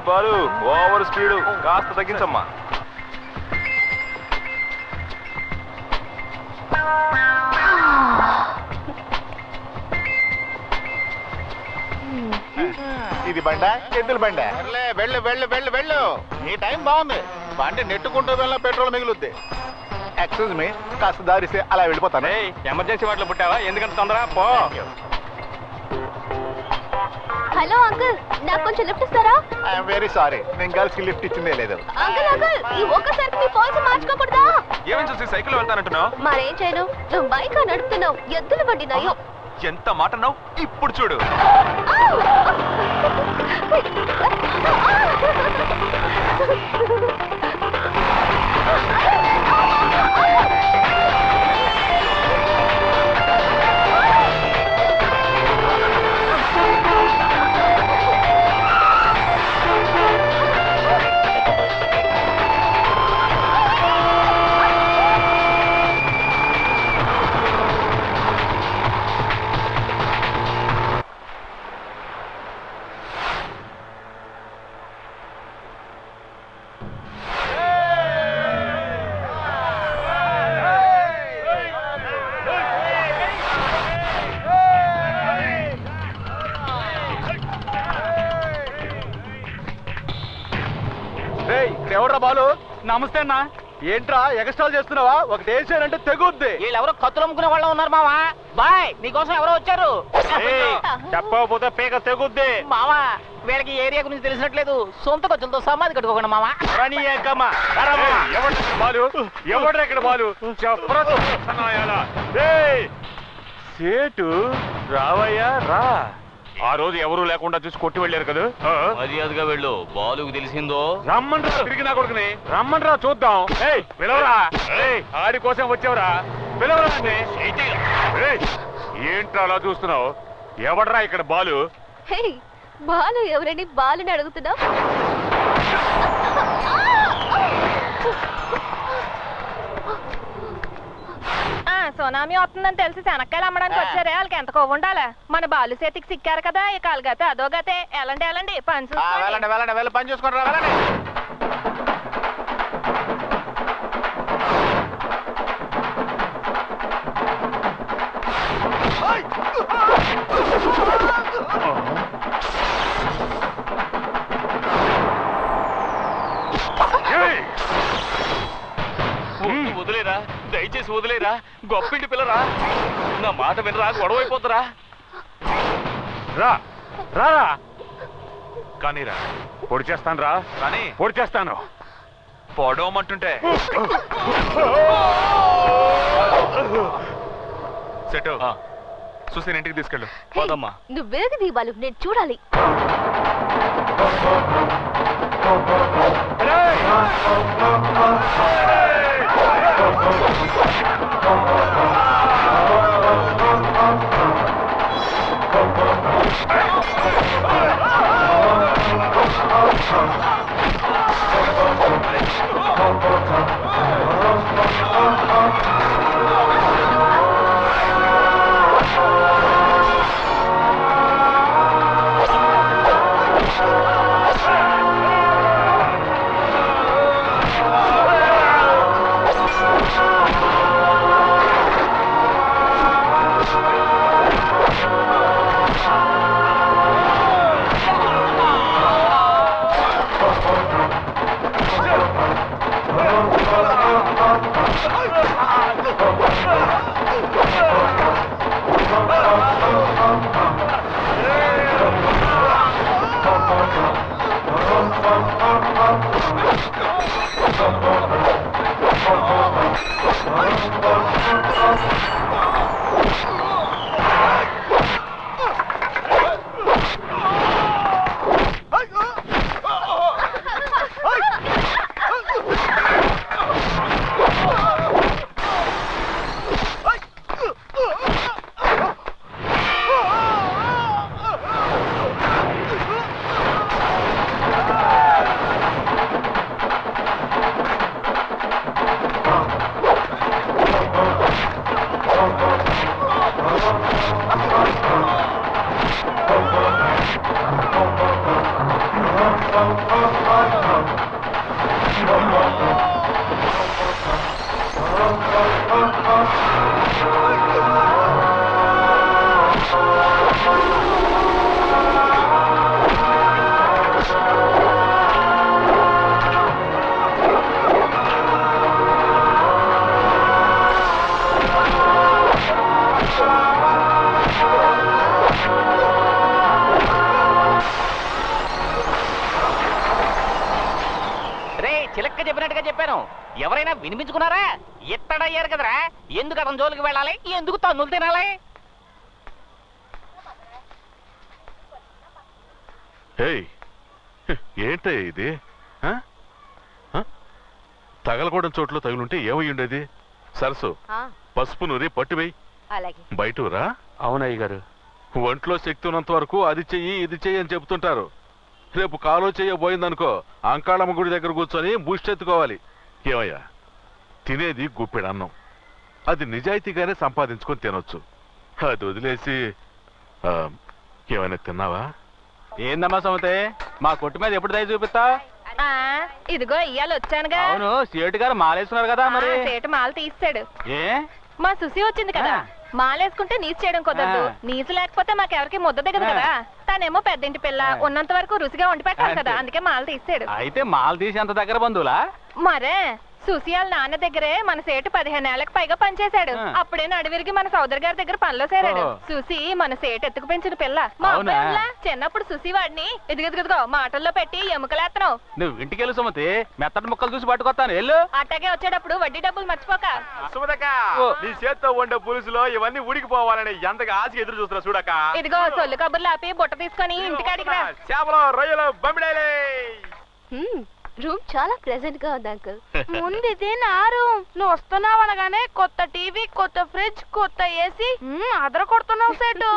Balu over speed కాస్త తగ్గించమ్మా. ఇది బండ ఎద్దుల బండ. వెళ్ళు వెళ్ళు వెళ్ళు వెళ్ళు, ఈ టైం బాగుంది. బండి నెట్టుకుంటూ వెళ్ళిన పెట్రోల్ మిగులుద్ది. ఎక్స్క్యూజ్ మీ, కాస్త దారిస్తే అలా వెళ్ళిపోతాను. ఎమర్జెన్సీ వాటిలో పుట్టావా? ఎందుకంత తొందర? పో. హలో అంకుల్, నాకు కొంచెం లిఫ్ట్ ఇస్తారా? ఐఎమ్ వెరీ సారీ, నేను గర్ల్స్ కి లిఫ్ట్ ఇచ్చిందే లేదు. అంకుల్ అంకుల్, ఈ ఒక్కసారి మీ పాలసీ మార్చుకోకూడదా? ఏమని చూసి సైకిల్ వెళ్తానంటున్నావు? మరేం చేయను, నువ్వు బైక్ నడుపుతున్నావు, ఎద్దులు బండి నయ్యో. ఎంత మాట అన్నావు? ఇప్పుడు చూడు. ఎవడ్రా బాలు? నమస్తే అన్న. ఏంట్రా ఎగస్ట్రాల్ చేస్తున్నావా? ఒకటి వేసానంటే తెగుద్ది. వీళ్ళెవరో కత్తులు అమ్ముకునే వాళ్ళు ఉన్నారు మావా. బాయ్, నీకోసం ఎవరో వచ్చారు. చెప్పకపోతే పీక తెగుద్ది. మావా, వీళ్ళకి ఏరియా గురించి తెలిసినట్లేదు. సొంత ఖర్చులతో సమాధి కట్టుకోకుండా మావా. బాలు ఎవడ్రా ఇక్కడ? బాలు సేటు రావయ్యా రా. ఆ రోజు ఎవరు లేకుండా చూసి కొట్టి వెళ్ళారు కదా. మర్యాదగా వెళ్ళు. బాలుకు తెలిసిందో రమ్మండ్రా, తిరిగి నా కొడుకుని రమ్మండ్రా చూద్దాం. పిలవరా, ఆడి కోసం వచ్చావురా, పిలవరా. ఏంట్రా అలా చూస్తున్నావు? ఎవడ్రా ఇక్కడ బాలు? బాలు ఎవరని బాలుని అడుగుతున్నావు? సునామీ వస్తుందని తెలిసి శనక్కాయలు అమ్మడానికి వచ్చారే, వాళ్ళకి ఎంత కొవ్వు ఉండాలా? మన బాలు చేతికి సిక్కారు కదా, ఇక వాళ్ళగతే అదో గతే. ఎలాంటి వెళ్ళండి, పని వెళ్ళండి వెళ్ళండి, వెళ్ళి పని చూసుకుంటారా, వెళ్ళండి. వదిలేరా, దయచేసి వదిలేరా. గొప్పింటి పిల్లరా, నా మాట వినరా, గొడవ అయిపోతురా. రా రా కానీ రా, పొడి చేస్తాను రా, కానీ పొడి చేస్తాను. పొడవమంటుంటే సెటు చూసి ఇంటికి తీసుకెళ్ళు. పోదమ్మా. నువ్వేది దీపాలు నేను చూడాలి. Oh వినిపించాను. ఎవరైనా వినిపించుకున్నారా? ఇత్తడయ్యారు కదరా, ఎందుకు అతని జోలికి వెళ్ళాలి, ఎందుకు తన్నులు తినాలి? ఏంటయ్యా ఇది? తగలకూడని చోట్ల తగులుంటే ఏమై ఉండేది? సరసు పసుపు నూరి పట్టువేయి. బయటరా. అవునయ్య గారు. ఒంట్లో శక్తి ఉన్నంత వరకు అది చెయ్యి ఇది చెయ్యి అని చెబుతుంటారు. రేపు కాలో చెయ్యబోయిందనుకో అంకాళమ్మ గుడి దగ్గర కూర్చొని బూష్టెత్తుకోవాలి. ఏమయ్యా, తినేది గుప్పెడు అన్నం, అది నిజాయితీగానే సంపాదించుకొని తినొచ్చు. అది వదిలేసి ఏమైనా తిన్నావా? ఏందమ్మా సమతే, మా కొట్టు మీద ఎప్పుడు దయ చూపిస్తా? ఇదిగో ఇయ్యాలి వచ్చానుగా. అవును, సేటు గారు మాలేస్తున్నారు కదా, మరి సేటు మాల తీసాడు. ఏ మా సుసి వచ్చింది కదా, మాలేసుకుంటే నీసు చేయడం కుదరదు. నీసు లేకపోతే మాకెవరికి ముద్ద దిగదు కదా. తనేమో పెద్దింటి పిల్ల, ఉన్నంత వరకు రుచిగా వండి పెట్టాలి కదా, అందుకే మాల తీసాడు. అయితే మాల తీసి అంత దగ్గర బంధువులా? మరే సుసి వాళ్ళ నాన్న దగ్గరే మన సేటు 15 ఏళ్లకు పైగా పనిచేశాడు. అప్పుడే నడివిరిగి మన సోదరి గారి దగ్గర పనిలో చేరాడు. సుసి మన సేటు ఎత్తుకు పెంచిన పిల్ల. మా అబ్బాయి చిన్నప్పుడు సుసి వాడిని ఇదిగో మాటల్లో పెట్టి ఎముకలేత్తనం. నువ్వు ఇంటికి వెళ్ళు సుమతి, మెత్తటి ముక్కలు చూసి పట్టుకొస్తాను, వెళ్ళు. అట్టాగే వచ్చేటప్పుడు వడ్డీ డబ్బులు మర్చిపోక. సుమతక్క, నీ చేత్తో వండే పులుసులో ఇవన్నీ ఉడికిపోవాలని ఎంతగా ఆశ ఎదురు చూస్తున్నా చూడక. ఇదిగో సొల్లు కబుర్లు ఆపి బుట్ట తీసుకొని ఇంటికాడికి రా. చేపలు, రొయ్యలు, బొమ్మిడాయలే. రూమ్ చాలా ప్లెజెంట్ గా ఉంది అంకుల్. ముందు ఇది నా రూమ్. నువ్వు వస్తున్నావు అనగానే కొత్త టీవీ, కొత్త ఫ్రిడ్జ్, కొత్త ఏసీ అదర కొడుతున్నావు సేటు.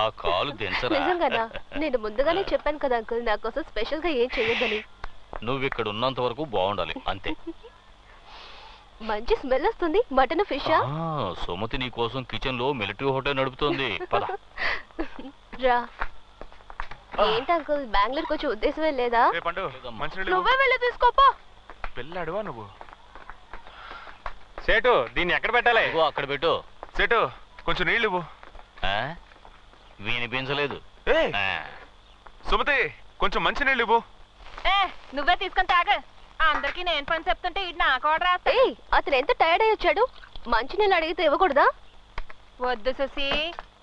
ఆ కాలు దించరా. నిజంగానా? నేను ముందుగానే చెప్పాను కదా అంకుల్, నా కోసం స్పెషల్ గా ఏం చేయొద్దని. నువ్వు ఇక్కడ ఉన్నంత వరకు బాగుండాలి అంతే. మంచి స్మెల్ వస్తుంది. మటన్ ఫిష్ సుమతి నీ కోసం కిచెన్ లో మిలిటరీ హోటల్ నడుపుతోంది. పద రా. ఏంటి అంకుల్, బెంగళూరుకి వచ్చే ఉద్దేశమే లేదా? నువ్వే వెళ్ళి తీసుకోపో. పెళ్ళాడువా నువ్వు? సేటు, దీన్ని ఎక్కడ పెట్టాలి? అక్కడ పెట్టు. సేటు, కొంచెం నీళ్ళు ఇవ్వు. వినిపించలేదు. సుమతి, కొంచెం మంచి నీళ్ళు ఇవ్వు. నువ్వే తీసుకొని తాగ. అందరికి నేను పని చెప్తుంటే ఇటు నాకు ఆర్డర్ రాస్తా. అతను ఎంత టైర్డ్ అయ్యి వచ్చాడు, మంచి నీళ్ళు అడిగితే ఇవ్వకూడదా? వద్దు సుసి.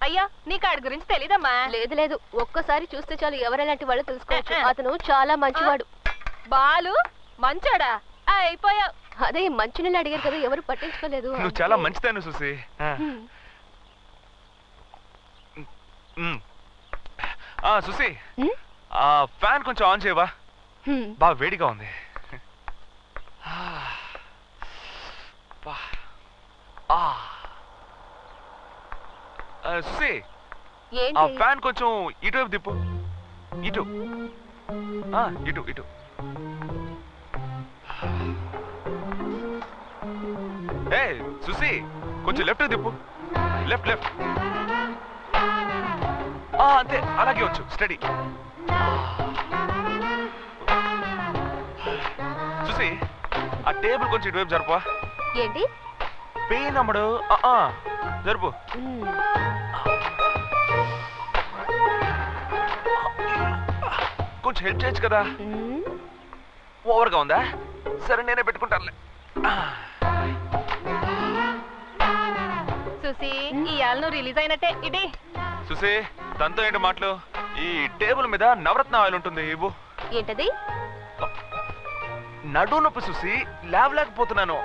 అయ్యా, నీకు ఆడి గురించి తెలీదమ్మా. లేదు, ఒక్కసారి చూస్తే చాలు ఎవరెలాంటి వాళ్ళు తెలుసుకోవచ్చు. అతను చాలా మంచివాడు. బాలు మంచోడా? అయిపోయావు. అదే మంచి నీళ్ళు అడిగారు కదా, ఎవరు పట్టించుకోలేదు. నువ్వు చాలా మంచిదాను సుసి. సుసి, ఫ్యాన్ కొంచెం ఆన్ చేయవా? బాగా వేడిగా ఉంది. సుసి, ఆ ఫ్యాన్ కొంచెం ఇటువైపు తిప్పు. ఇటు ఇటు ఇటు. ఏ సుసి, కొంచెం లెఫ్ట్ తిప్పు. Left left. అంతే, అలాగే వచ్చు. స్టడీ. సుసి, ఆ టేబుల్ కొంచెం ఇటువైపు జరుపా. ఏంటి? పెయిన్ అమ్మడు. జరుపు. కొంచెం హెల్ప్ చేయొచ్చు కదా. ఓవర్గా ఉందా? సరే, నేనే పెట్టుకుంటానులే. సుసి, ఇవాళ నువ్వు రిలీజ్ అయినట్టే. ఇది సుసి, దాంతో ఏంటి మాటలు? ఈ టేబుల్ మీద నవరత్న ఆయిల్ ఉంటుంది, ఇవ్వు. ఏంటది? నడు నొప్పి సుసి, లేవలేకపోతున్నాను.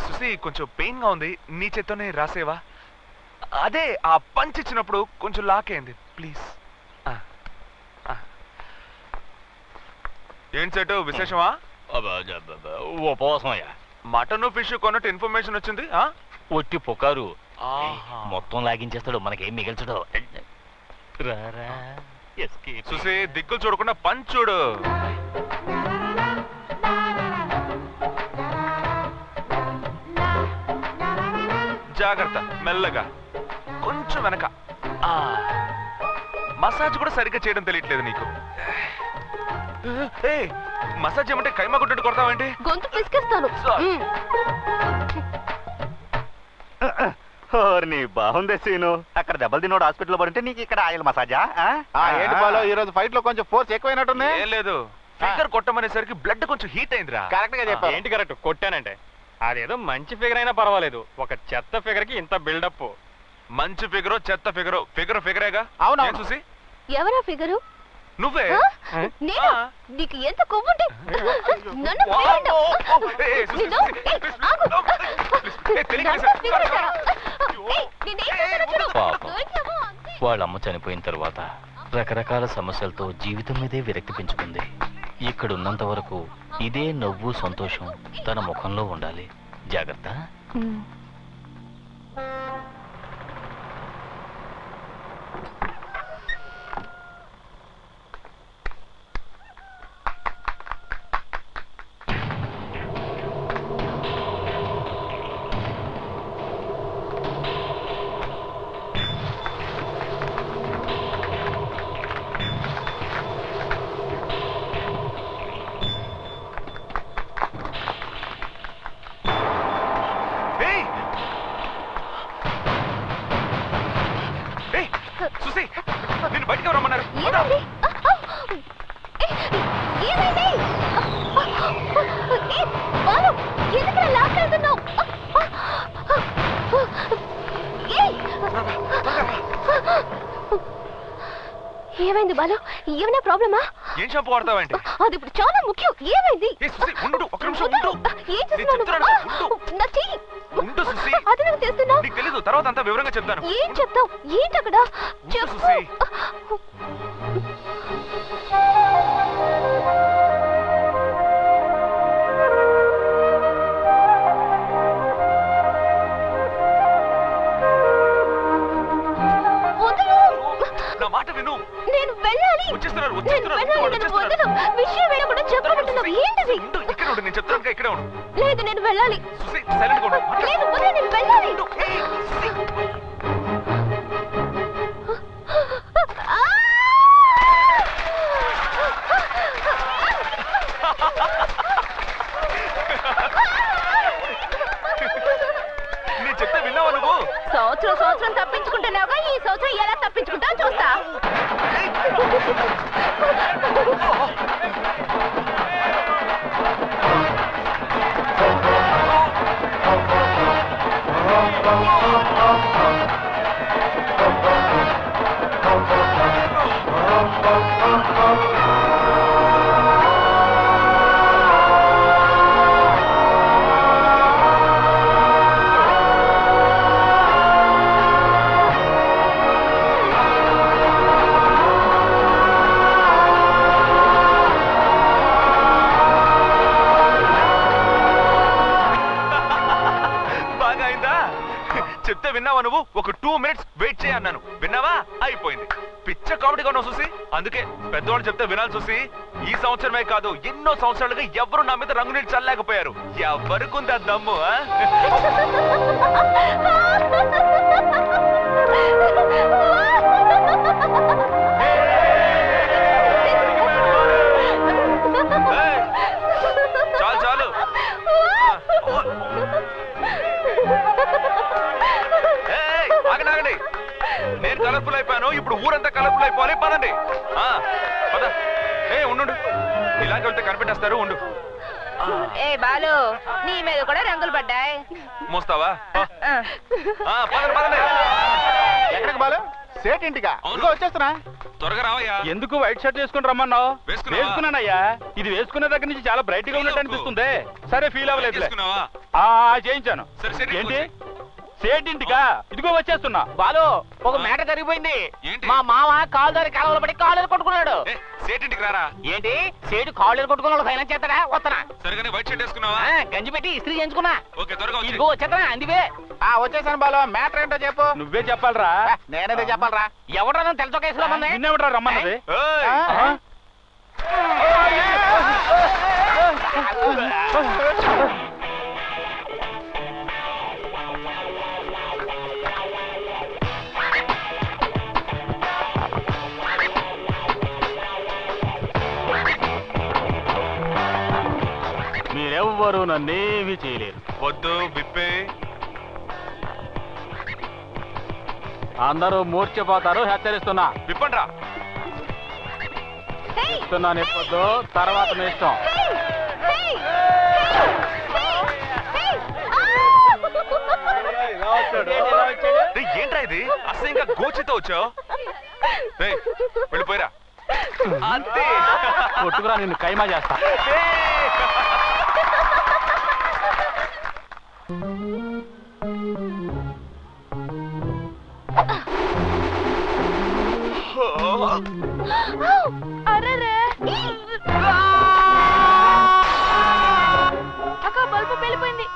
సుసి, కొంచెం పెయిన్ గా ఉంది, నీ చేత్తోనే రాసేవా? అదే ఆ పంచ్ ఇచ్చినప్పుడు కొంచెం లాకేయండి ప్లీజ్. ఏంటి సెటు, విశేషమా? ఉపవాసమయ్యా. మటన్ ఫిష్ కొన్నట్టు ఇన్ఫర్మేషన్ వచ్చింది. ఒట్టి పొకారు మొత్తం లాగించేస్తాడు, మనకేం మిగిల్చడు. చూసి దిక్కులు చూడకుండా పంచ్ చూడు. జాగ్రత్త, మెల్లగా, కొంచెం వెనక. మసాజ్ కూడా సరిగ్గా చేయడం తెలియట్లేదు నీకు. మసాజ్ ఏమంటే కైమా కొట్టట్టు కొడతావేంటి? గొంతు పిసికేస్తాను. బాగుంది సీను. అక్కడ దెబ్బలు తిన్నోడు హాస్పిటల్ పడుంటే నీకు ఇక్కడ ఆయిల్ మసాజా? ఏంటి బాలో, ఈ రోజు ఫైట్ లో కొంచెం ఫోర్స్ ఎక్కువైనట్టుంది. ఏం లేదు, ఫిగర్ కొట్టమనేసరికి బ్లడ్ కొంచెం హీట్ అయిందిరా. కరెక్ట్ గా చెప్పావు. ఏంటి కరెక్ట్? కొట్టానంటే అదేదో మంచి ఫిగర్ అయినా పర్వాలేదు, ఒక చెత్త ఫిగర్ కి ఇంత బిల్డప్. మంచి ఫిగరో చెత్త ఫిగరో, ఫిగరేగా. అవునా చూసి ఎవరా ఫిగరు? నువ్వే. నేను? నీకు ఎంత కొవ్వుంటే నన్ను వాళ్ళమ్మ చనిపోయిన తర్వాత రకరకాల సమస్యలతో జీవితం మీదే విరక్తి పెంచుకుంది. ఇక్కడున్నంత వరకు ఇదే నవ్వు సంతోషం తన ముఖంలో ఉండాలి. జాగ్రత్త. ఏమైంది బాలు? ఏమైనా ప్రాబ్లమా? ఏం షాంపూ వాడతావండి? అది ఇప్పుడు చాలా ముఖ్యం. ఏమైంది? అది నాకు చేస్తున్నా. నీకు తెలీదు, తర్వాత అంతా వివరంగా చెప్తాను. ఏం చెప్తావు? ఏంటి అక్కడ? నా మాట విను. నేను వెళ్ళాలి. వచ్చేస్తున్నారు. విషయం వేయకుండా చెప్పమంటున్నావు. ఏంటిది? ఇక్కడ ఉండు, నేను చెప్తాను. ఇక్కడే ఉండు. లేదు, నేను వెళ్ళాలి. సైలెంట్ గా ఉండు. నేను వెళ్ళాలి. నేను చెప్తే విన్నావా నువ్వు? సంవత్సరం తప్పించుకుంటున్నావుగా, ఈ సంవత్సరం ఎలా తప్పించుకుంటావు చూస్తా. చెప్తే విన్నావా నువ్వు? ఒక 2 minutes వెయిట్ చేయన్నాను, విన్నావా? అయిపోయింది. పిచ్చ కామెడీగా ఉన్నావు చూసి. అందుకే పెద్దవాళ్ళు చెప్తే వినాలి చూసి. ఈ సంవత్సరమే కాదు, ఎన్నో సంవత్సరాలుగా ఎవరు నా మీద రంగు నీళ్ళు చల్లలేకపోయారు. ఎవరికి ఆ దమ్ము? చాలు చాలు. ఆగండి, నేను కలర్ఫుల్ అయిపోయాను, ఇప్పుడు ఊరంతా కలర్ఫుల్ అయిపోవాలి. పదండి. పద. ఉండు, ఇలాగే వెళ్తే కనిపెట్టేస్తారు. ఉండు. ఏ బాలు, నీ మీద కూడా రంగులు పడ్డాయి. మోస్తావా? పదండి పదండి. ఎక్కడికి బాలు? సేట్ ఇంటికా? వచ్చేస్తున్నా. త్వరగా రావయ్యా. ఎందుకు వైట్ షర్ట్ వేసుకుని రమ్మన్నావు? వేసుకున్నానయ్యా. ఇది వేసుకునే దగ్గర నుంచి చాలా బ్రైట్ గా ఉన్నట్టు అనిపిస్తుంది. సరే, ఫీల్ అవ్వలేదు. చేయించాను. ఏంటి సేటింటికా? ఇదిగో వచ్చేస్తున్నా. బాలు, ఒక మేట జరిగిపోయింది. మా మామ కాలుదారి కాలంలో పడి కాళ్ళు కొట్టుకున్నాడు. సేటింటికి రారా. ఏంటి సేటు కాళ్ళు కొట్టుకున్నాడు? ఫైనాన్స్ చేస్తాడా? వస్తానా? సరిగానే వైట్ షర్ట్ వేసుకున్నావా? గంజి పెట్టి ఇస్త్రీ చేయించుకున్నా. ఓకే, త్వరగా ఇదిగో వచ్చేస్తానా? అందివే. వచ్చేసాను బాలు. మ్యాటర్ ఏంటో చెప్పు. నువ్వే చెప్పాలరా. నేనేదే చెప్పాలరా. ఎవడన్నా తెలుసో కేసులో మంది నిన్నెవడరా రమ్మన్నది? మీరెవ్వరూ నన్నేమీ చేయలేరు. వద్దు, విప్పే. అందరూ మూర్ఛపోతారు, హెచ్చరిస్తున్నా. విప్పండ్రా. చెప్తున్నా, నిప్పొద్దు. తర్వాత మీ ఇష్టం. ఏంట్రా ఇది? అసహ్యంగా గోచితో వచ్చావు. ఏయ్, వెళ్ళిపోయిరా. అంతే. కొట్టుకురా నిన్ను కైమా చేస్తా. అరెరే అక్క బల్బు వెళ్ళిపోయింది.